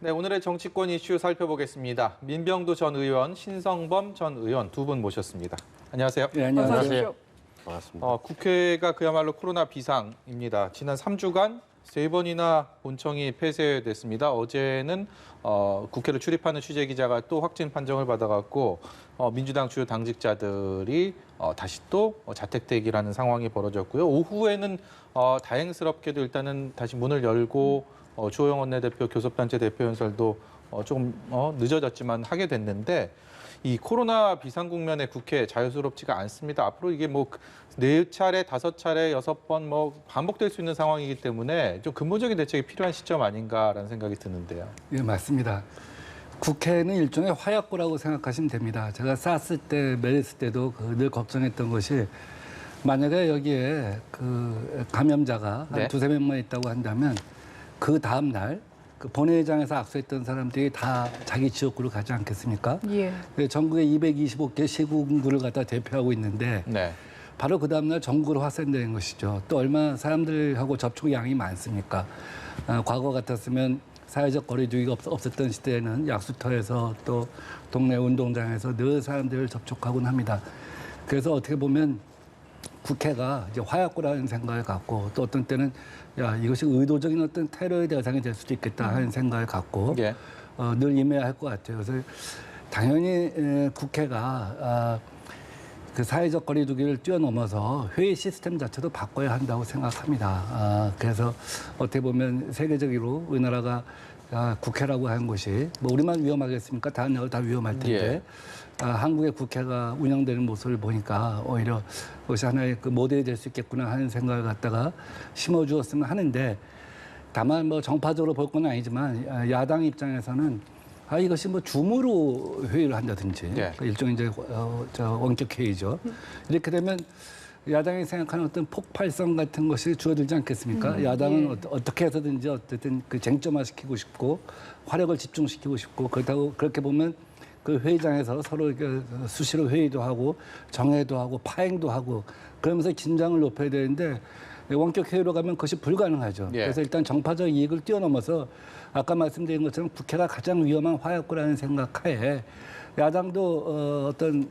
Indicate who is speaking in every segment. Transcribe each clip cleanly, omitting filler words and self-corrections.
Speaker 1: 네, 오늘의 정치권 이슈 살펴보겠습니다. 민병두 전 의원, 신성범 전 의원 두 분 모셨습니다. 안녕하세요.
Speaker 2: 네, 안녕하세요.
Speaker 3: 반갑습니다.
Speaker 1: 국회가 그야말로 코로나 비상입니다. 지난 3주간 3번이나 본청이 폐쇄됐습니다. 어제는 국회를 출입하는 취재기자가 또 확진 판정을 받아갖고 민주당 주요 당직자들이 다시 또 자택대기라는 상황이 벌어졌고요. 오후에는 다행스럽게도 일단은 다시 문을 열고 주호영 원내대표 교섭단체 대표 연설도 조금 늦어졌지만 하게 됐는데 이 코로나 비상 국면에 국회 자유스럽지가 않습니다. 앞으로 이게 뭐 4차례, 5차례, 6번 반복될 수 있는 상황이기 때문에 좀 근본적인 대책이 필요한 시점 아닌가라는 생각이 드는데요.
Speaker 2: 예, 맞습니다. 국회는 일종의 화약고라고 생각하시면 됩니다. 제가 사스 때, 메르스 때도 늘 걱정했던 것이 만약에 여기에 그 감염자가 한
Speaker 1: 네.
Speaker 2: 2~3명만 있다고 한다면 그 다음 날 그 본회의장에서 악수했던 사람들이 다 자기 지역구로 가지 않겠습니까?
Speaker 4: 예.
Speaker 2: 전국에 225개 시군구를 갖다 대표하고 있는데
Speaker 1: 네.
Speaker 2: 바로 그 다음날 전국으로 확산되는 것이죠. 또 얼마나 사람들하고 접촉량이 많습니까? 과거 같았으면 사회적 거리두기가 없었던 시대에는 약수터에서 또 동네 운동장에서 늘 사람들을 접촉하곤 합니다. 그래서 어떻게 보면 국회가 이제 화약고라는 생각을 갖고 또 어떤 때는 이것이 의도적인 어떤 테러의 대상이 될 수도 있겠다 하는 생각을 갖고
Speaker 1: 예.
Speaker 2: 늘 임해야 할 것 같아요. 그래서 당연히 국회가 그 사회적 거리두기를 뛰어넘어서 회의 시스템 자체도 바꿔야 한다고 생각합니다. 그래서 어떻게 보면 세계적으로 우리나라가 국회라고 하는 곳이 뭐 우리만 위험하겠습니까? 다른 나라 다 위험할 텐데 한국의 국회가 운영되는 모습을 보니까 오히려 그것이 하나의 그 모델이 될 수 있겠구나 하는 생각을 갖다가 심어주었으면 하는데 다만 뭐 정파적으로 볼 건 아니지만 야당 입장에서는 이것이 뭐 줌으로 회의를 한다든지 그러니까 일종의 이제 원격 회의죠. 이렇게 되면 야당이 생각하는 어떤 폭발성 같은 것이 주어들지 않겠습니까? 야당은 어떻게 해서든지 어쨌든 그 쟁점화시키고 싶고 화력을 집중시키고 싶고 그렇다고 그렇게 보면 그 회의장에서 서로 수시로 회의도 하고 정회도 하고 파행도 하고 그러면서 긴장을 높여야 되는데 원격 회의로 가면 그것이 불가능하죠. 그래서 일단 정파적 이익을 뛰어넘어서 아까 말씀드린 것처럼 국회가 가장 위험한 화약고라는 생각하에 야당도 어떤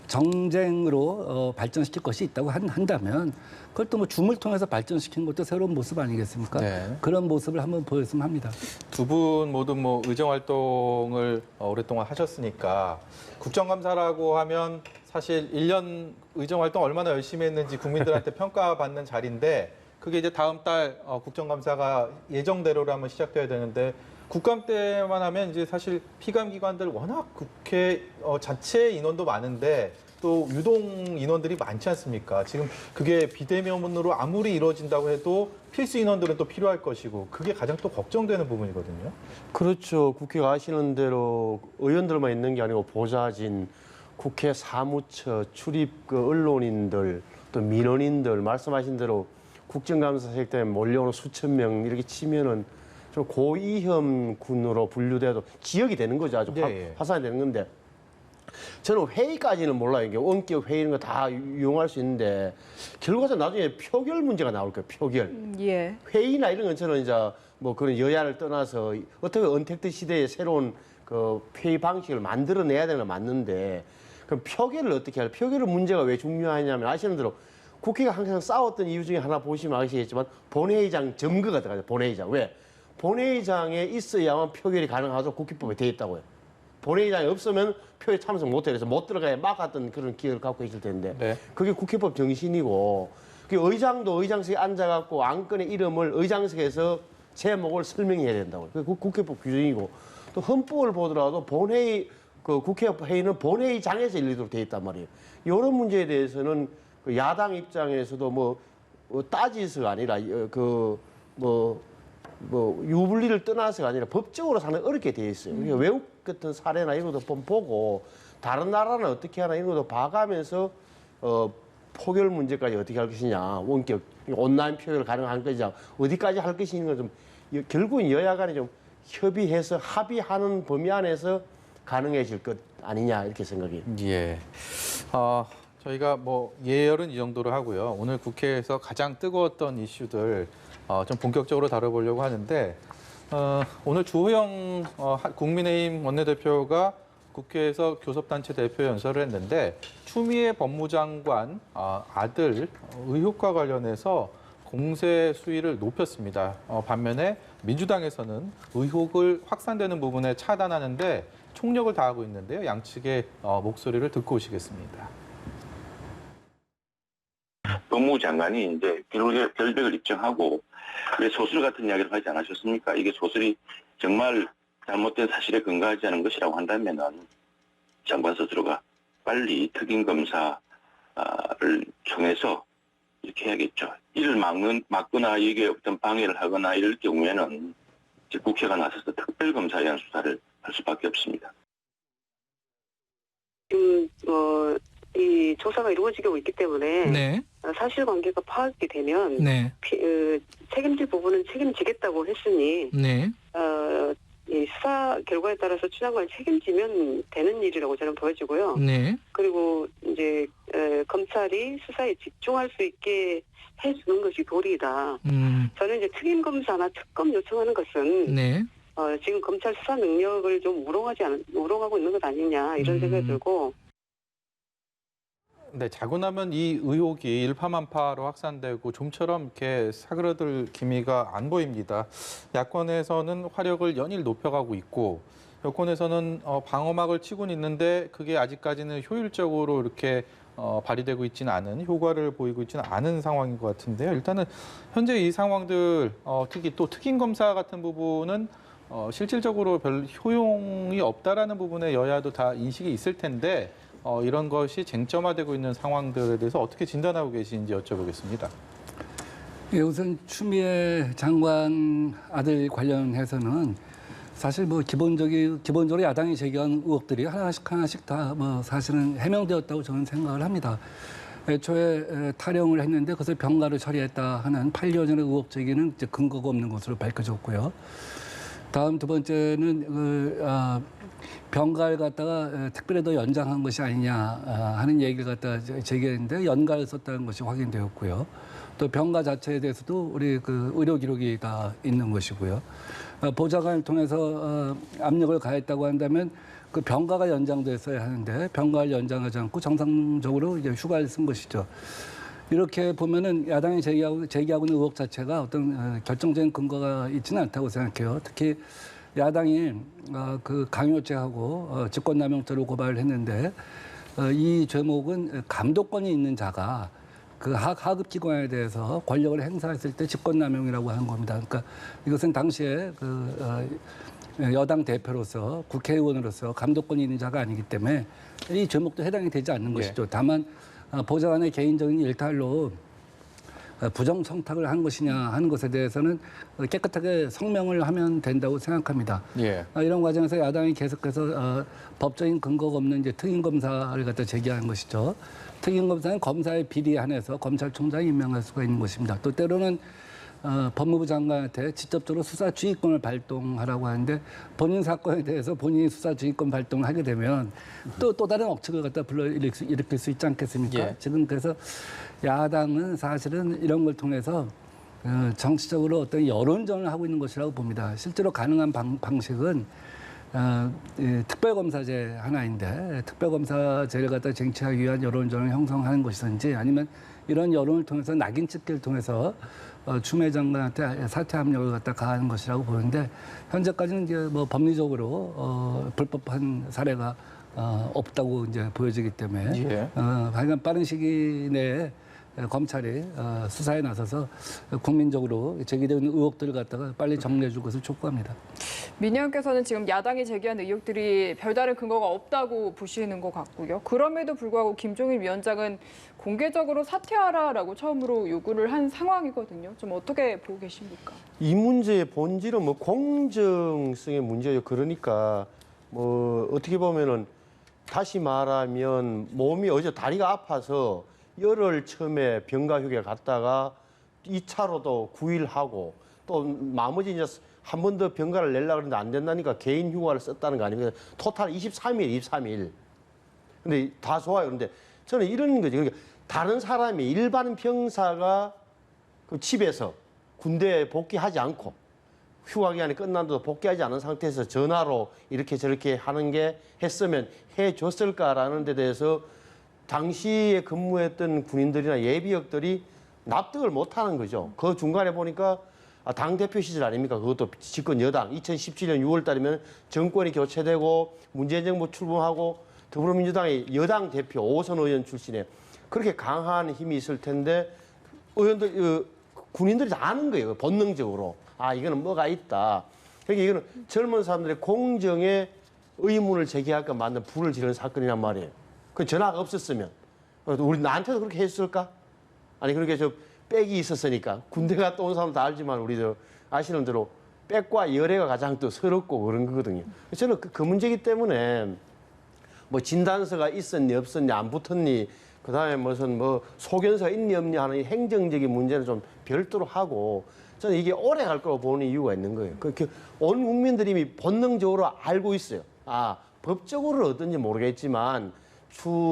Speaker 2: 정쟁으로 발전시킬 것이 있다고 한다면 그걸 또 뭐 줌을 통해서 발전시키는 것도 새로운 모습 아니겠습니까? 네. 그런 모습을 한번 보였으면 합니다.
Speaker 1: 두 분 모두 뭐 의정 활동을 오랫동안 하셨으니까 국정감사라고 하면 사실 1년 의정 활동 얼마나 열심히 했는지 국민들한테 평가받는 자리인데 그게 이제 다음 달 국정감사가 예정대로라면 시작돼야 되는데 국감 때만 하면 이제 사실 피감 기관들 워낙 국회 자체 인원도 많은데 또 유동 인원들이 많지 않습니까? 지금 그게 비대면으로 아무리 이루어진다고 해도 필수 인원들은 또 필요할 것이고 그게 가장 또 걱정되는 부분이거든요.
Speaker 3: 그렇죠. 국회가 아시는 대로 의원들만 있는 게 아니고 보좌진, 국회 사무처, 출입 언론인들, 또 민원인들 말씀하신 대로 국정감사색 때문에 몰려오는 수천 명 이렇게 치면은 좀 고위험 군으로 분류돼도 지역이 되는 거죠. 아주 화산이 되는 건데 저는 회의까지는 몰라요. 이게 원격 회의 이런 거 다 이용할 수 있는데 결과적으로 나중에 표결 문제가 나올 거예요. 표결. 회의나 이런 건 저는 이제 뭐 그런 여야를 떠나서 어떻게 언택트 시대의 새로운 그 회의 방식을 만들어내야 되는 건 맞는데 그럼 표결을 어떻게 할? 표결의 문제가 왜 중요하냐면 아시는 대로 국회가 항상 싸웠던 이유 중에 하나 보시면 아시겠지만 본회의장 점거가 들어가죠. 본회의장. 왜? 본회의장에 있어야만 표결이 가능하죠. 국회법에 돼 있다고요. 본회의장이 없으면 표에 참석 못해요. 그래서 못 들어가야 막았던 그런 기회를 갖고 있을 텐데 그게 국회법 정신이고 그 의장도 의장석에 앉아갖고 안건의 이름을 의장석에서 제목을 설명해야 된다고요. 그게 국회법 규정이고 또 헌법을 보더라도 본회의 그 국회 회의는 본회의장에서 열리도록 돼 있단 말이에요. 이런 문제에 대해서는 그 야당 입장에서도 뭐 따지서가 아니라 유불리를 떠나서가 아니라 법적으로 상당히 어렵게 돼 있어요. 그러니까 외국 같은 사례나 이런 것도 보고 다른 나라는 어떻게 하나 이런 것도 봐가면서 표결 문제까지 어떻게 할 것이냐, 원격 온라인 표결 가능한 것이냐, 어디까지 할 것이냐 좀 결국은 여야 간에 좀 협의해서 합의하는 범위 안에서 가능해질 것 아니냐 이렇게 생각해요.
Speaker 1: 예. 저희가 뭐 예열은 이 정도로 하고요. 오늘 국회에서 가장 뜨거웠던 이슈들 좀 본격적으로 다뤄보려고 하는데 오늘 주호영 국민의힘 원내대표가 국회에서 교섭단체 대표 연설을 했는데 추미애 법무장관 아들 의혹과 관련해서 공세 수위를 높였습니다. 반면에 민주당에서는 의혹을 확산되는 부분에 차단하는데 총력을 다하고 있는데요. 양측의 목소리를 듣고 오시겠습니다.
Speaker 4: 법무장관이 이제 결백을 입증하고 왜 소설 같은 이야기를 하지 않으셨습니까? 이게 소설이 정말 잘못된 사실에 근거하지 않은 것이라고 한다면은 장관 스스로가 빨리 특임 검사를 청해서 이렇게 해야겠죠. 이를 막거나 이게 어떤 방해를 하거나 이럴 경우에는 이제 국회가 나서서 특별검사에 대한 수사를 할 수밖에 없습니다.
Speaker 5: 이 조사가 이루어지고 있기 때문에
Speaker 6: 네.
Speaker 5: 사실관계가 파악이 되면
Speaker 6: 네.
Speaker 5: 책임질 부분은 책임지겠다고 했으니
Speaker 6: 네.
Speaker 5: 이 수사 결과에 따라서 추장관이 책임지면 되는 일이라고 저는 보여지고요.
Speaker 6: 네.
Speaker 5: 그리고 이제 검찰이 수사에 집중할 수 있게 해주는 것이 도리이다. 저는 이제 특임 검사나 특검 요청하는 것은
Speaker 6: 네.
Speaker 5: 지금 검찰 수사 능력을 좀 우롱하고 있는 것 아니냐 이런 생각이 들고.
Speaker 1: 네, 자고 나면 이 의혹이 일파만파로 확산되고 좀처럼 이렇게 사그러들 기미가 안 보입니다. 야권에서는 화력을 연일 높여가고 있고 여권에서는 방어막을 치고는 있는데 그게 아직까지는 효율적으로 이렇게 발휘되고 있지는 않은 효과를 보이고 있지는 않은 상황인 것 같은데요. 일단은 현재 이 상황들 특히 또 특임 검사 같은 부분은 실질적으로 별 효용이 없다라는 부분에 여야도 다 인식이 있을 텐데 이런 것이 쟁점화되고 있는 상황들에 대해서 어떻게 진단하고 계신지 여쭤보겠습니다.
Speaker 2: 예, 우선 추미애 장관 아들 관련해서는 사실 뭐 기본적으로 야당이 제기한 의혹들이 하나씩 다 뭐 사실은 해명되었다고 저는 생각을 합니다. 애초에 탈영을 했는데 그것을 병가로 처리했다 하는 8년 전의 의혹 제기는 이제 근거가 없는 것으로 밝혀졌고요. 다음 두 번째는 병가를 갖다가 특별히 더 연장한 것이 아니냐 하는 얘기를 갖다가 제기했는데 연가를 썼다는 것이 확인되었고요. 또 병가 자체에 대해서도 우리 그 의료 기록이 다 있는 것이고요. 보좌관을 통해서 압력을 가했다고 한다면 그 병가가 연장됐어야 하는데 병가를 연장하지 않고 정상적으로 이제 휴가를 쓴 것이죠. 이렇게 보면은 야당이 제기하고 있는 의혹 자체가 어떤 결정적인 근거가 있지는 않다고 생각해요. 특히 야당이 그 강요죄하고 직권남용죄로 고발을 했는데 이 죄목은 감독권이 있는 자가 그 하급 기관에 대해서 권력을 행사했을 때 직권남용이라고 하는 겁니다. 그러니까 이것은 당시에 그 여당 대표로서 국회의원으로서 감독권이 있는 자가 아니기 때문에 이 죄목도 해당이 되지 않는 것이죠. 다만 보좌관의 개인적인 일탈로 부정청탁을 한 것이냐 하는 것에 대해서는 깨끗하게 성명을 하면 된다고 생각합니다.
Speaker 1: 예.
Speaker 2: 이런 과정에서 야당이 계속해서 법적인 근거가 없는 이제 특임검사를 갖다 제기하는 것이죠. 특임검사는 검사의 비리에 한해서 검찰총장이 임명할 수가 있는 것입니다. 또 때로는 법무부 장관한테 직접적으로 수사지휘권을 발동하라고 하는데 본인 사건에 대해서 본인이 수사지휘권 발동을 하게 되면 또 다른 억측을 갖다 불러일으킬 수 있지 않겠습니까?
Speaker 1: 예.
Speaker 2: 지금 그래서 야당은 사실은 이런 걸 통해서 정치적으로 어떤 여론전을 하고 있는 것이라고 봅니다. 실제로 가능한 방식은 특별검사제 하나인데 특별검사제를 갖다 쟁취하기 위한 여론전을 형성하는 것이든지 아니면 이런 여론을 통해서 낙인 찍기를 통해서 추미애 장관한테 사퇴 압력을 갖다 가하는 것이라고 보는데 현재까지는 이제 뭐 법리적으로 불법한 사례가 없다고 이제 보여지기 때문에
Speaker 1: 예.
Speaker 2: 하여간 빠른 시기 내에 검찰이 수사에 나서서 국민적으로 제기되는 의혹들을 갖다가 빨리 정리해 줄 것을 촉구합니다.
Speaker 6: 민 의원께서는 지금 야당이 제기한 의혹들이 별다른 근거가 없다고 보시는 것 같고요. 그럼에도 불구하고 김종인 위원장은 공개적으로 사퇴하라라고 처음으로 요구를 한 상황이거든요. 좀 어떻게 보고 계십니까?
Speaker 3: 이 문제의 본질은 뭐 공정성의 문제예요. 그러니까 뭐 어떻게 보면은 다시 말하면 몸이 어제 다리가 아파서 열흘 처음에 병가 휴게 갔다가 2차로도 9일 하고 또 나머지 이제 한 번 더 병가를 내려고 했는데 안 된다니까 개인 휴가를 썼다는 거 아닙니까? 토탈 23일. 근데 다 좋아요. 그런데 저는 이런 거죠. 그러니까 다른 사람이 일반 병사가 그 집에서 군대에 복귀하지 않고 휴가 기간이 끝난데도 복귀하지 않은 상태에서 전화로 이렇게 저렇게 하는 게 했으면 해줬을까라는 데 대해서 당시에 근무했던 군인들이나 예비역들이 납득을 못하는 거죠. 그 중간에 보니까 당대표 시절 아닙니까? 그것도 집권 여당 2017년 6월 달이면 정권이 교체되고 문재인 정부 출범하고 더불어민주당의 여당 대표 5선 의원 출신에 그렇게 강한 힘이 있을 텐데 의원들 군인들이 다 아는 거예요. 본능적으로. 이거는 뭐가 있다. 그러니까 이거는 젊은 사람들의 공정에 의문을 제기할까 만든 불을 지르는 사건이란 말이에요. 그 전화가 없었으면 우리 나한테도 그렇게 했을까? 아니 그렇게 저 백이 있었으니까 군대 갔다 온 사람 다 알지만 우리도 아시는 대로 백과 열애가 가장 또 서럽고 그런 거거든요. 저는 그 문제이기 때문에 뭐 진단서가 있었니 없었니 안 붙었니 그다음에 무슨 뭐 소견서가 있니 없니 하는 행정적인 문제는 좀 별도로 하고 저는 이게 오래 갈 거라고 보는 이유가 있는 거예요. 그렇게 온 국민들이 이미 본능적으로 알고 있어요. 법적으로는 어떤지 모르겠지만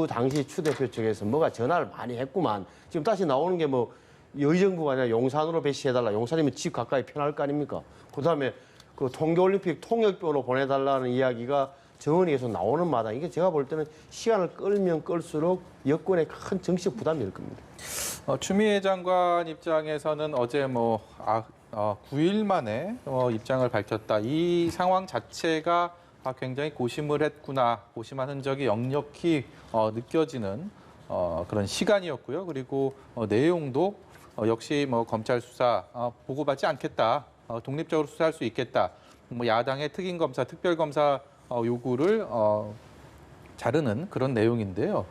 Speaker 3: 당시 추 대표 측에서 뭐가 전화를 많이 했구만. 지금 다시 나오는 게 뭐 여의정부가 아니라 용산으로 배치해달라. 용산이면 집 가까이 편할 거 아닙니까? 그다음에 그 동계올림픽 통역병으로 보내달라는 이야기가 정언이 계속 나오는 마당. 이게 제가 볼 때는 시간을 끌면 끌수록 여권에 큰 정치적 부담이 될 겁니다.
Speaker 1: 추미애 장관 입장에서는 어제 9일 만에 입장을 밝혔다. 이 상황 자체가 굉장히 고심을 했구나. 고심한 흔적이 역력히 느껴지는 그런 시간이었고요. 그리고 내용도 역시 검찰 수사 보고받지 않겠다. 독립적으로 수사할 수 있겠다. 야당의 특임검사, 특별검사 요구를 자르는 그런 내용인데요.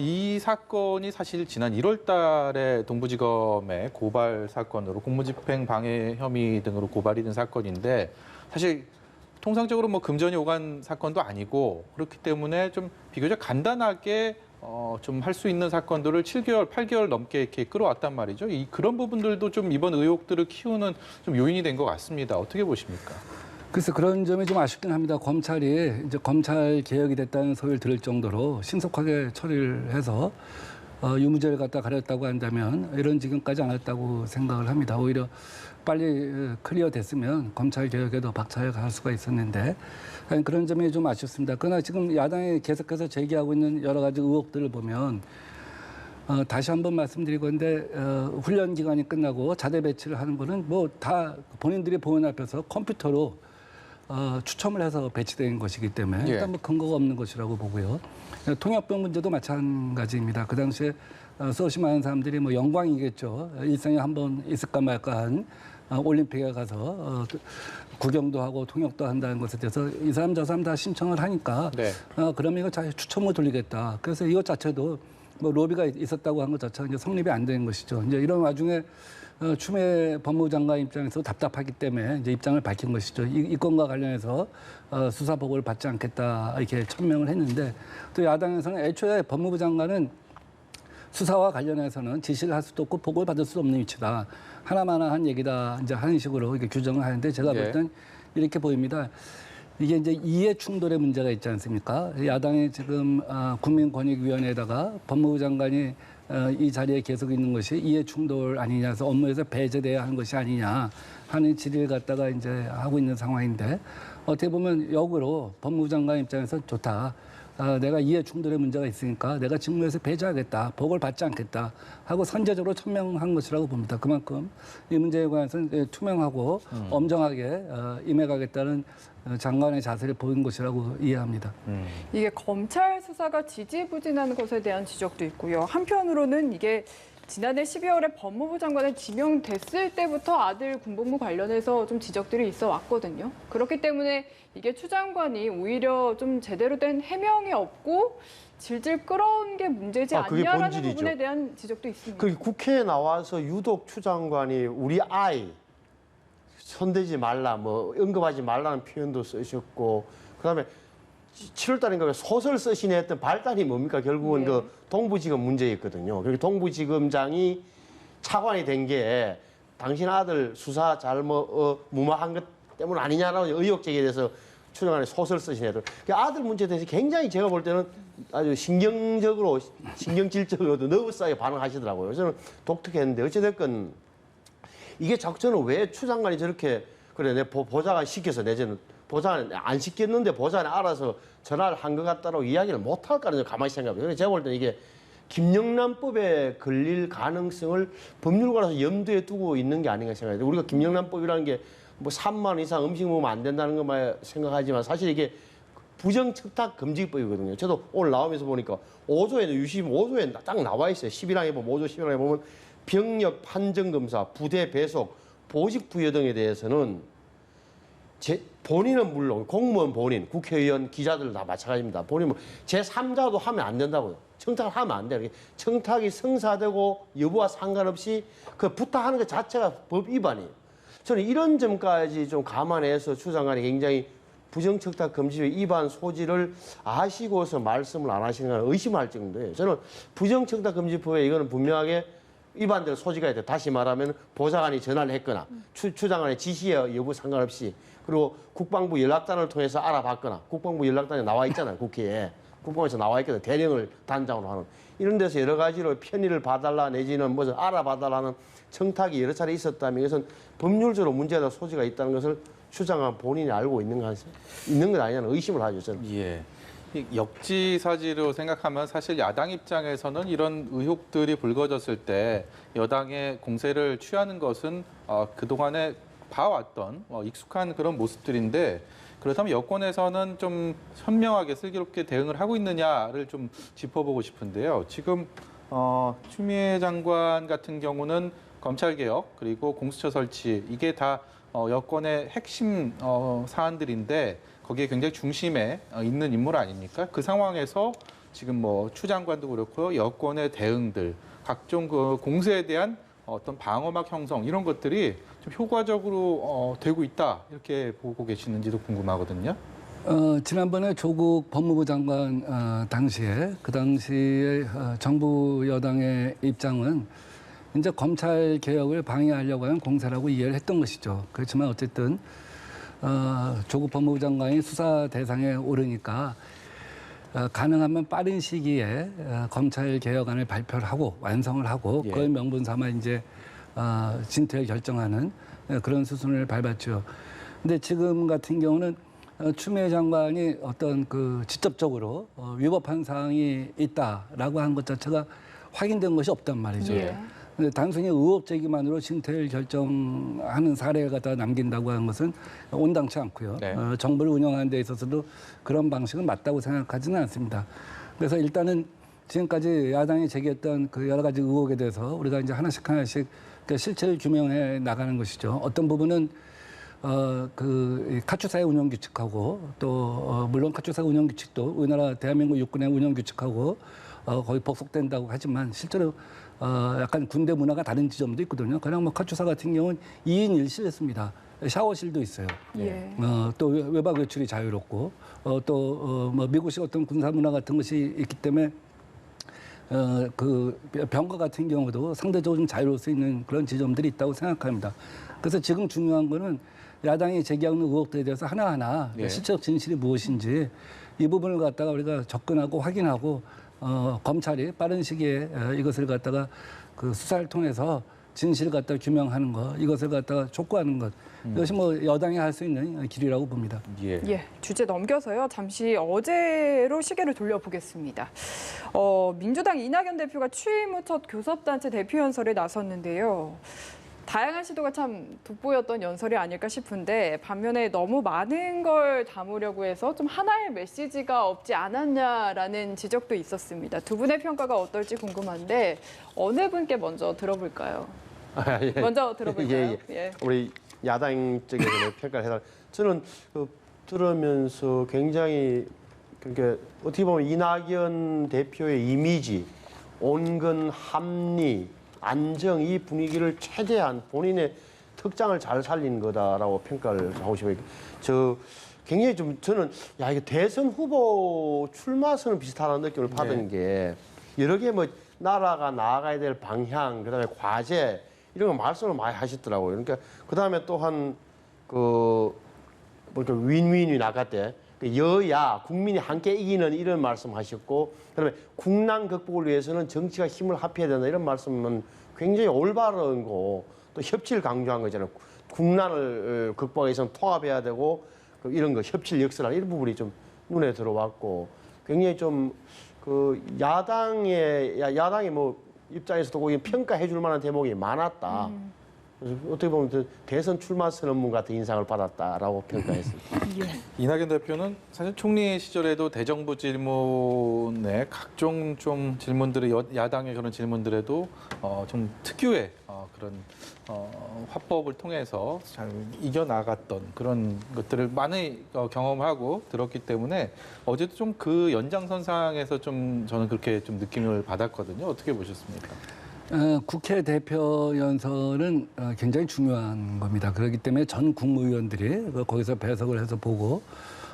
Speaker 1: 이 사건이 사실 지난 1월 달에 동부지검의 고발 사건으로 공무집행 방해 혐의 등으로 고발이 된 사건인데 사실 통상적으로 금전이 오간 사건도 아니고 그렇기 때문에 좀 비교적 간단하게 좀 할 수 있는 사건들을 7개월, 8개월 넘게 이렇게 끌어왔단 말이죠. 그런 부분들도 좀 이번 의혹들을 키우는 좀 요인이 된 것 같습니다. 어떻게 보십니까?
Speaker 2: 그래서 그런 점이 좀 아쉽긴 합니다. 검찰이 이제 검찰 개혁이 됐다는 소리를 들을 정도로 신속하게 처리를 해서 유무죄를 갖다 가렸다고 한다면 이런 지금까지 안 했다고 생각을 합니다. 오히려 빨리 클리어 됐으면 검찰 개혁에도 박차에 갈 수가 있었는데 그런 점이 좀 아쉽습니다. 그러나 지금 야당이 계속해서 제기하고 있는 여러 가지 의혹들을 보면 다시 한번 말씀드리건데 훈련 기간이 끝나고 자대 배치를 하는 거는 뭐 다 본인들이 보는 앞에서 컴퓨터로 추첨을 해서 배치된 것이기 때문에 일단 근거가 없는 것이라고 보고요. 통역병 문제도 마찬가지입니다. 그 당시에 수없이 많은 사람들이 영광이겠죠. 일생에 한 번 있을까 말까 한 올림픽에 가서 구경도 하고 통역도 한다는 것에 대해서 이 사람 저 사람 다 신청을 하니까 그러면 이거 잘 추첨을 돌리겠다. 그래서 이것 자체도 로비가 있었다고 한 것 자체가 이제 성립이 안 되는 것이죠. 이제 이런 와중에 추미애 법무부 장관 입장에서 답답하기 때문에 이제 입장을 밝힌 것이죠. 이 건과 관련해서 수사 보고를 받지 않겠다 이렇게 천명을 했는데 또 야당에서는 애초에 법무부 장관은 수사와 관련해서는 지시를 할 수도 없고 보고를 받을 수 없는 위치다. 하나마나한 얘기다. 이제 하는 식으로 이렇게 규정을 하는데 제가 볼 땐 이렇게 보입니다. 이게 이제 이해 충돌의 문제가 있지 않습니까? 야당이 지금 국민권익위원회에다가 법무부 장관이 이 자리에 계속 있는 것이 이해 충돌 아니냐 해서 업무에서 배제돼야 하는 것이 아니냐 하는 질의를 갖다가 이제 하고 있는 상황인데 어떻게 보면 역으로 법무부 장관 입장에서 좋다. 내가 이해 충돌의 문제가 있으니까 내가 직무에서 배제하겠다. 보고를 받지 않겠다. 하고 선제적으로 천명한 것이라고 봅니다. 그만큼 이 문제에 관해서는 투명하고 엄정하게 임해가겠다는 장관의 자세를 보인 것이라고 이해합니다.
Speaker 6: 이게 검찰 수사가 지지부진한 것에 대한 지적도 있고요. 한편으로는 이게 지난해 12월에 법무부 장관에 지명됐을 때부터 아들 군복무 관련해서 좀 지적들이 있어 왔거든요. 그렇기 때문에 이게 추 장관이 오히려 좀 제대로 된 해명이 없고 질질 끌어온 게 문제지 않냐라는
Speaker 3: 본질이죠.
Speaker 6: 부분에 대한 지적도 있습니다.
Speaker 3: 그 국회에 나와서 유독 추 장관이 우리 아이 손대지 말라, 언급하지 말라는 표현도 쓰셨고, 그다음에 7월달인가 소설 쓰시네 했던 발단이 뭡니까? 결국은 그 동부지검 문제였거든요. 그리고 동부지검장이 차관이 된 게 당신 아들 수사 무마한 것 때문 아니냐라는 의혹 제기에 대해서 추 장관이 소설 쓰시네 했던. 아들 문제에 대해서 굉장히 제가 볼 때는 아주 신경질적으로도 너무싸게 반응하시더라고요. 저는 독특했는데 어찌됐건 이게 저는 왜 추 장관이 저렇게 그래 내 보좌관 시켜서 내지는 보좌관 안 시켰는데 보좌관이 알아서 전화를 한 것 같다라고 이야기를 못 할까는 가만히 생각해요. 그래서 제가 볼 때는 이게 김영란법에 걸릴 가능성을 법률가로서 염두에 두고 있는 게 아닌가 생각해요. 우리가 김영란법이라는 게 뭐 3만 원 이상 음식 먹으면 안 된다는 것만 생각하지만 사실 이게 부정청탁 금지법이거든요. 저도 오늘 나오면서 보니까 5조에는 유심 5조에 딱 나와 있어요. 11항에 보면 5조 11항에 보면 병력 판정검사, 부대 배속, 보직 부여 등에 대해서는 본인은 물론 공무원 본인, 국회의원, 기자들 다 마찬가지입니다. 본인은 제3자도 하면 안 된다고요. 청탁을 하면 안 돼요. 청탁이 성사되고 여부와 상관없이 그 부탁하는 것 자체가 법 위반이에요. 저는 이런 점까지 좀 감안해서 추 장관이 굉장히 부정청탁 금지법 위반 소지를 아시고서 말씀을 안 하시는 건 의심할 정도예요. 저는 부정청탁 금지법에 이거는 분명하게 위반될 소지가 있다. 다시 말하면 보좌관이 전화를 했거나 추 장관의 지시에 여부 상관없이 그리고 국방부 연락단을 통해서 알아봤거나 국방부 연락단에 나와 있잖아요. 국회에. 국방부에서 나와 있거든요. 대령을 단장으로 하는. 이런 데서 여러 가지로 편의를 봐달라 내지는 뭐 알아봐달라는 청탁이 여러 차례 있었다면 이것은 법률적으로 문제가 소지가 있다는 것을 추 장관 본인이 알고 있는 건 아니냐는 의심을 하죠. 저는.
Speaker 1: 예. 이 역지사지로 생각하면 사실 야당 입장에서는 이런 의혹들이 불거졌을 때 여당의 공세를 취하는 것은 그동안에 봐왔던 익숙한 그런 모습들인데 그렇다면 여권에서는 좀 현명하게 슬기롭게 대응을 하고 있느냐를 좀 짚어보고 싶은데요. 지금 추미애 장관 같은 경우는 검찰개혁 그리고 공수처 설치 이게 다 여권의 핵심 사안들인데 거기에 굉장히 중심에 있는 인물 아닙니까? 그 상황에서 지금 뭐 추 장관도 그렇고 여권의 대응들, 각종 그 공세에 대한 어떤 방어막 형성 이런 것들이 좀 효과적으로 되고 있다 이렇게 보고 계시는지도 궁금하거든요.
Speaker 2: 지난번에 조국 법무부 장관 당시에 그 당시에 정부 여당의 입장은 이제 검찰 개혁을 방해하려고 하는 공세라고 이해를 했던 것이죠. 그렇지만 어쨌든 조국 법무부 장관이 수사 대상에 오르니까 가능하면 빠른 시기에 검찰 개혁안을 발표를 하고 완성을 하고 그걸 명분 삼아 이제 진퇴를 결정하는 그런 수순을 밟았죠. 근데 지금 같은 경우는 추미애 장관이 어떤 그 직접적으로 위법한 사항이 있다라고 한 것 자체가 확인된 것이 없단 말이죠. 근데 단순히 의혹 제기만으로 진퇴를 결정하는 사례가 다 남긴다고 하는 것은 온당치 않고요.
Speaker 1: 네.
Speaker 2: 정부를 운영하는 데 있어서도 그런 방식은 맞다고 생각하지는 않습니다. 그래서 일단은 지금까지 야당이 제기했던 그 여러 가지 의혹에 대해서 우리가 이제 하나씩 그 실체를 규명해 나가는 것이죠. 어떤 부분은 그 카투사의 운영 규칙하고 또 물론 카투사 운영 규칙도 우리나라 대한민국 육군의 운영 규칙하고 거의 복속된다고 하지만 실제로 약간 군대 문화가 다른 지점도 있거든요. 그냥 뭐 카투사 같은 경우는 2인 1실했습니다. 샤워실도 있어요. 또 외박 외출이 자유롭고 또 뭐 미국식 어떤 군사 문화 같은 것이 있기 때문에 그 병가 같은 경우도 상대적으로 좀 자유로울 수 있는 그런 지점들이 있다고 생각합니다. 그래서 지금 중요한 거는 야당이 제기하는 의혹들에 대해서 하나하나 실체적 진실이 무엇인지 이 부분을 갖다가 우리가 접근하고 확인하고 검찰이 빠른 시기에 이것을 갖다가 그 수사를 통해서 진실을 갖다 규명하는 것, 이것을 갖다가 촉구하는 것, 이것이 뭐 여당이 할 수 있는 길이라고 봅니다.
Speaker 6: 주제 넘겨서요. 잠시 어제로 시계를 돌려보겠습니다. 민주당 이낙연 대표가 취임 후 첫 교섭단체 대표 연설에 나섰는데요. 다양한 시도가 참 돋보였던 연설이 아닐까 싶은데 반면에 너무 많은 걸 담으려고 해서 좀 하나의 메시지가 없지 않았냐라는 지적도 있었습니다. 두 분의 평가가 어떨지 궁금한데 어느 분께 먼저 들어볼까요? 먼저 들어볼까요?
Speaker 3: 우리 야당 쪽에서 평가를 해달라. 저는 들으면서 굉장히 그러니까 어떻게 보면 이낙연 대표의 이미지, 온건 합리, 안정 이 분위기를 최대한 본인의 특장을 잘 살린 거다라고 평가를 하고 싶어요. 굉장히 좀 저는 이게 대선 후보 출마선은 비슷하다는 느낌을 받은 게 여러 개 뭐 나라가 나아가야 될 방향, 그다음에 과제 이런 거 말씀을 많이 하시더라고요. 그러니까 그다음에 또한 그러니까 윈윈이 나갔대. 여야 국민이 함께 이기는 이런 말씀하셨고, 그다음에 국난 극복을 위해서는 정치가 힘을 합해야 된다 이런 말씀은 굉장히 올바른 거, 또 협치를 강조한 거잖아요. 국난을 극복하기 위해서는 통합해야 되고 이런 거 협치를 역설하는 이런 부분이 좀 눈에 들어왔고 굉장히 좀 그 야당이 뭐 입장에서도 거기 평가해 줄 만한 대목이 많았다. 그래서 어떻게 보면 대선 출마 선언문 같은 인상을 받았다라고 평가했습니다.
Speaker 1: 이낙연 대표는 사실 총리 시절에도 대정부 질문에 각종 좀 질문들을 야당의 그런 질문들에도 좀 특유의 그런 화법을 통해서 잘 이겨나갔던 그런 것들을 많이 경험하고 들었기 때문에 어제도 좀 그 연장선상에서 좀 저는 그렇게 좀 느낌을 받았거든요. 어떻게 보셨습니까?
Speaker 2: 국회 대표 연설은 굉장히 중요한 겁니다. 그렇기 때문에 전 국무위원들이 거기서 배석을 해서 보고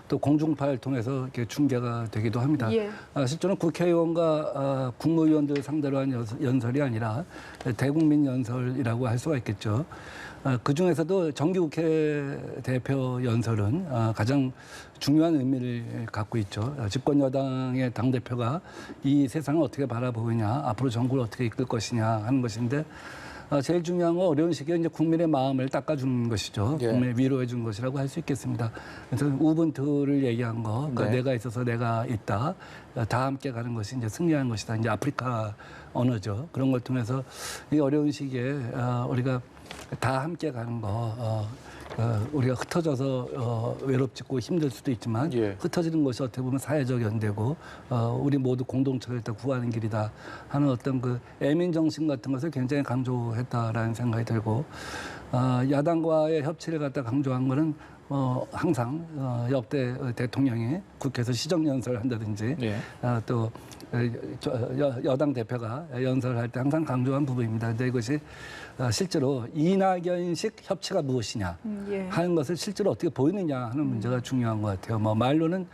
Speaker 2: 또 공중파를 통해서 이렇게 중계가 되기도 합니다.
Speaker 6: 예.
Speaker 2: 실제로는 국회의원과 국무위원들 상대로 한 연설이 아니라 대국민 연설이라고 할 수가 있겠죠. 그중에서도 정기국회 대표 연설은 가장 중요한 의미를 갖고 있죠. 집권 여당의 당대표가 이 세상을 어떻게 바라보느냐, 앞으로 정부를 어떻게 이끌 것이냐 하는 것인데 제일 중요한 건 어려운 시기에 이제 국민의 마음을 닦아주는 것이죠.
Speaker 1: 예.
Speaker 2: 국민을 위로해 준 것이라고 할 수 있겠습니다. 그래서 우분투를 얘기한 거, 그러니까
Speaker 1: 네.
Speaker 2: 내가 있어서 내가 있다, 다 함께 가는 것이 이제 승리하는 것이다. 이제 아프리카 언어죠. 그런 걸 통해서 이 어려운 시기에 우리가 다 함께 가는 거, 우리가 흩어져서 외롭고 힘들 수도 있지만
Speaker 1: 예.
Speaker 2: 흩어지는 것이 어떻게 보면 사회적 연대고 우리 모두 공동체를 다 구하는 길이다 하는 어떤 그 애민 정신 같은 것을 굉장히 강조했다라는 생각이 들고 야당과의 협치를 갖다 강조한 거는 항상 역대 대통령이 국회에서 시정연설을 한다든지
Speaker 1: 예.
Speaker 2: 또 여당 대표가 연설할 때 항상 강조한 부분입니다. 근데 이것이 실제로 이낙연식 협치가 무엇이냐
Speaker 6: 예.
Speaker 2: 하는 것을 실제로 어떻게 보이느냐 하는 문제가 중요한 것 같아요. 뭐 말로는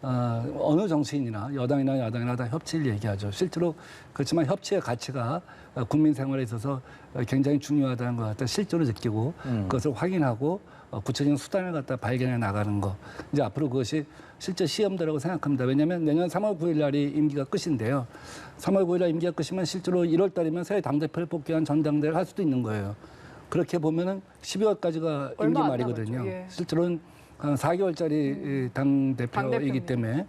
Speaker 2: 어느 정치인이나 여당이나 야당이나 다 협치를 얘기하죠. 실제로 그렇지만 협치의 가치가 국민 생활에 있어서 굉장히 중요하다는 것 같아 실제로 느끼고 그것을 확인하고 구체적인 수단을 갖다 발견해 나가는 거. 이제 앞으로 그것이 실제 시험대라고 생각합니다. 왜냐하면 내년 3월 9일 날이 임기가 끝인데요. 3월 9일 날 임기가 끝이면 실제로 1월 달이면 새 당대표를 뽑기한 전당대회를 할 수도 있는 거예요. 그렇게 보면은 12월까지가 임기
Speaker 6: 얼마 안
Speaker 2: 말이거든요.
Speaker 6: 남았죠. 예.
Speaker 2: 실제로는 한 4개월짜리 당대표이기
Speaker 6: 당대표입니다.
Speaker 2: 때문에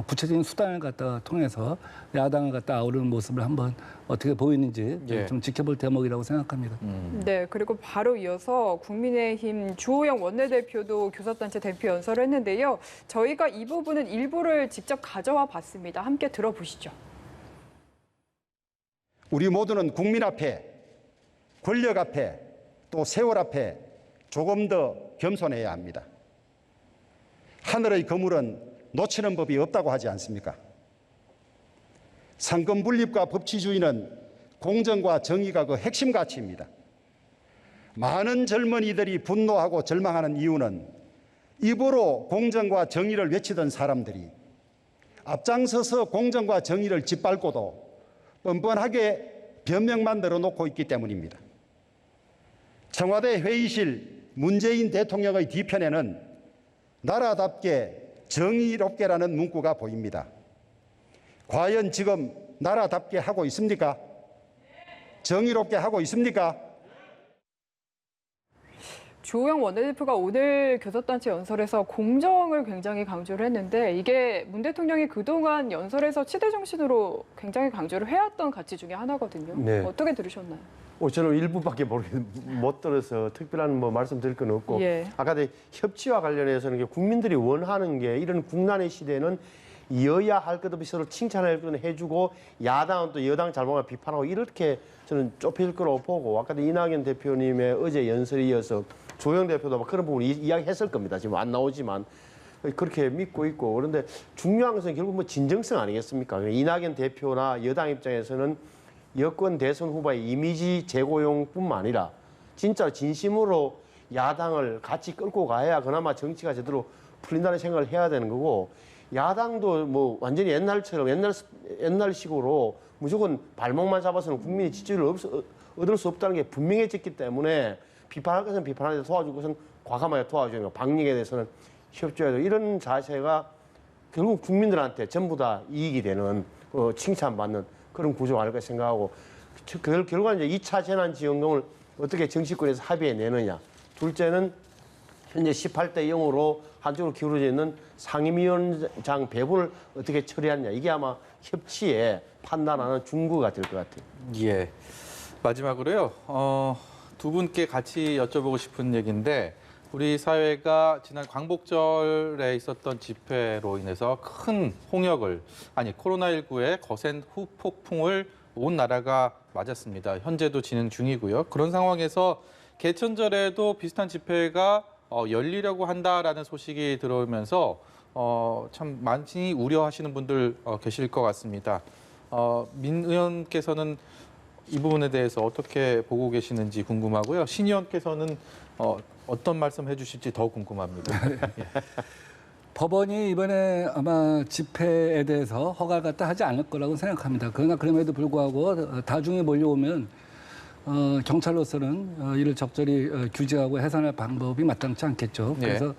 Speaker 2: 구체적인 수단을 갖다 통해서 야당을 갖다 아우르는 모습을 한번 어떻게 보이는지
Speaker 1: 예.
Speaker 2: 좀 지켜볼 대목이라고 생각합니다.
Speaker 6: 네, 그리고 바로 이어서 국민의힘 주호영 원내대표도 교섭단체 대표 연설을 했는데요. 저희가 이 부분은 일부를 직접 가져와 봤습니다. 함께 들어보시죠.
Speaker 7: 우리 모두는 국민 앞에, 권력 앞에, 또 세월 앞에 조금 더 겸손해야 합니다. 하늘의 거물은 놓치는 법이 없다고 하지 않습니까? 상권 분립과 법치주의는 공정과 정의가 그 핵심 가치입니다. 많은 젊은이들이 분노하고 절망하는 이유는 입으로 공정과 정의를 외치던 사람들이 앞장서서 공정과 정의를 짓밟고도 뻔뻔하게 변명만 늘어놓고 있기 때문입니다. 청와대 회의실 문재인 대통령의 뒤편에는 나라답게 정의롭게라는 문구가 보입니다. 과연 지금 나라답게 하고 있습니까? 정의롭게 하고 있습니까?
Speaker 6: 주호영 원내대표가 오늘 교섭단체 연설에서 공정을 굉장히 강조를 했는데 이게 문 대통령이 그동안 연설에서 치대 정신으로 굉장히 강조를 해왔던 가치 중에 하나거든요.
Speaker 3: 네.
Speaker 6: 어떻게 들으셨나요?
Speaker 3: 저는 일부밖에 못 들어서 특별한 뭐 말씀드릴 건 없고
Speaker 6: 예.
Speaker 3: 아까 협치와 관련해서는 국민들이 원하는 게 이런 국난의 시대는 여야 할 것 없이 서로 칭찬해주고 야당은 또 여당 잘못을 비판하고 이렇게 저는 좁힐 거라고 보고 아까 이낙연 대표님의 어제 연설에 이어서 조영 대표도 아마 그런 부분 이야기했을 겁니다. 지금 안 나오지만 그렇게 믿고 있고 그런데 중요한 것은 결국 뭐 진정성 아니겠습니까? 이낙연 대표나 여당 입장에서는 여권 대선 후보의 이미지 제고용뿐만 아니라 진짜 진심으로 야당을 같이 끌고 가야 그나마 정치가 제대로 풀린다는 생각을 해야 되는 거고 야당도 뭐 완전히 옛날처럼 옛날식으로 무조건 발목만 잡아서는 국민이 지지를 얻을 수 없다는 게 분명해졌기 때문에 비판할 것은 비판하는데 도와줄 것은 과감하게 도와주는 거. 방역에 대해서는 협조해야 되고 이런 자세가 결국 국민들한테 전부 다 이익이 되는 칭찬받는 그런 구조가 아닐까 생각하고 결과는 이제 2차 재난지원금을 어떻게 정치권에서 합의해 내느냐. 둘째는 현재 18대 0으로 한쪽으로 기울어져 있는 상임위원장 배분을 어떻게 처리하느냐. 이게 아마 협치에 판단하는 중구가 될 것 같아요.
Speaker 1: 예. 마지막으로요. 두 분께 같이 여쭤보고 싶은 얘기인데 우리 사회가 지난 광복절에 있었던 집회로 인해서 큰 홍역을 코로나19의 거센 후폭풍을 온 나라가 맞았습니다. 현재도 진행 중이고요. 그런 상황에서 개천절에도 비슷한 집회가 열리려고 한다라는 소식이 들어오면서 참 많이 우려하시는 분들 계실 것 같습니다. 민 의원께서는 이 부분에 대해서 어떻게 보고 계시는지 궁금하고요. 신 의원께서는 어떤 말씀 해주실지 더 궁금합니다.
Speaker 2: 법원이 이번에 아마 집회에 대해서 허가를 갖다 하지 않을 거라고 생각합니다. 그러나 그럼에도 불구하고 다중이 몰려오면 경찰로서는 이를 적절히 규제하고 해산할 방법이 마땅치 않겠죠.
Speaker 1: 네.
Speaker 2: 그래서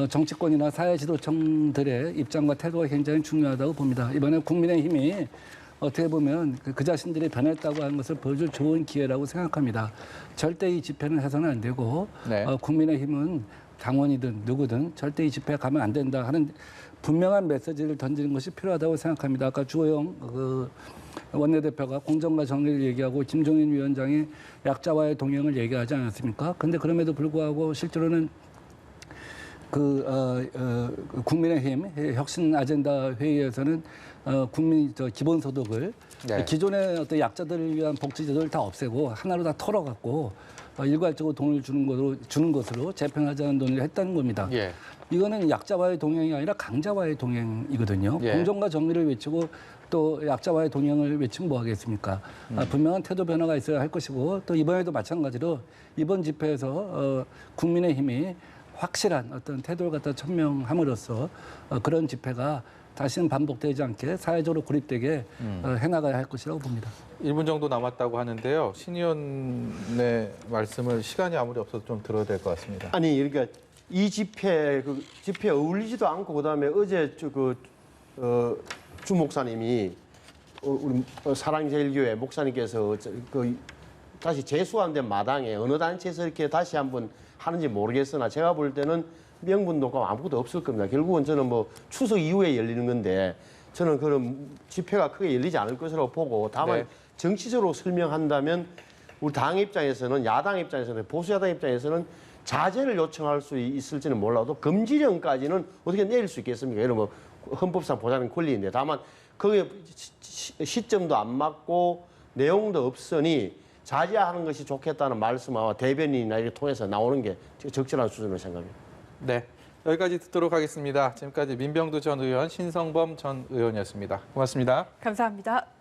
Speaker 2: 정치권이나 사회 지도층들의 입장과 태도가 굉장히 중요하다고 봅니다. 이번에 국민의힘이 어떻게 보면 그 자신들이 변했다고 하는 것을 보여줄 좋은 기회라고 생각합니다. 절대 이 집회는 해서는 안 되고
Speaker 1: 네.
Speaker 2: 국민의힘은 당원이든 누구든 절대 이 집회에 가면 안 된다 하는 분명한 메시지를 던지는 것이 필요하다고 생각합니다. 아까 주호영 원내대표가 공정과 정의를 얘기하고 김종인 위원장이 약자와의 동행을 얘기하지 않았습니까? 그런데 그럼에도 불구하고 실제로는 국민의힘 혁신 아젠다 회의에서는 국민 기본소득을
Speaker 1: 네.
Speaker 2: 기존의 어떤 약자들을 위한 복지 제도를 다 없애고 하나로 다 털어갖고 일괄적으로 돈을 주는 것으로 재편하자는 논의를 했다는 겁니다.
Speaker 1: 예.
Speaker 2: 이거는 약자와의 동행이 아니라 강자와의 동행이거든요.
Speaker 1: 예.
Speaker 2: 공정과 정의를 외치고 또 약자와의 동행을 외치면 뭐 하겠습니까? 분명한 태도 변화가 있어야 할 것이고 또 이번에도 마찬가지로 이번 집회에서 국민의힘이 확실한 어떤 태도를 갖다 천명함으로써 그런 집회가 다시는 반복되지 않게 사회적으로 고립되게 해나가야 할 것이라고 봅니다.
Speaker 1: 1분 정도 남았다고 하는데요. 신 의원의 말씀을 시간이 아무리 없어도 좀 들어야 될 것 같습니다.
Speaker 3: 아니 그러니까 이 집회에 어울리지도 않고 그다음에 어제 주 목사님이 우리 사랑제일교회 목사님께서 다시 재수한된 마당에 어느 단체에서 이렇게 다시 한번 하는지 모르겠으나 제가 볼 때는 명분도가 아무것도 없을 겁니다. 결국은 저는 뭐 추석 이후에 열리는 건데 저는 그런 집회가 크게 열리지 않을 것으로 보고 다만
Speaker 1: 네.
Speaker 3: 정치적으로 설명한다면 우리 당 입장에서는 야당 입장에서는 보수 야당 입장에서는 자제를 요청할 수 있을지는 몰라도 금지령까지는 어떻게 내릴 수 있겠습니까? 이런 뭐 헌법상 보장된 권리인데 다만 거기에 시점도 안 맞고 내용도 없으니 자제하는 것이 좋겠다는 말씀 아마 대변인이나 이렇게 통해서 나오는 게 적절한 수준으로 생각합니다.
Speaker 1: 네, 여기까지 듣도록 하겠습니다. 지금까지 민병두 전 의원, 신성범 전 의원이었습니다. 고맙습니다.
Speaker 6: 감사합니다.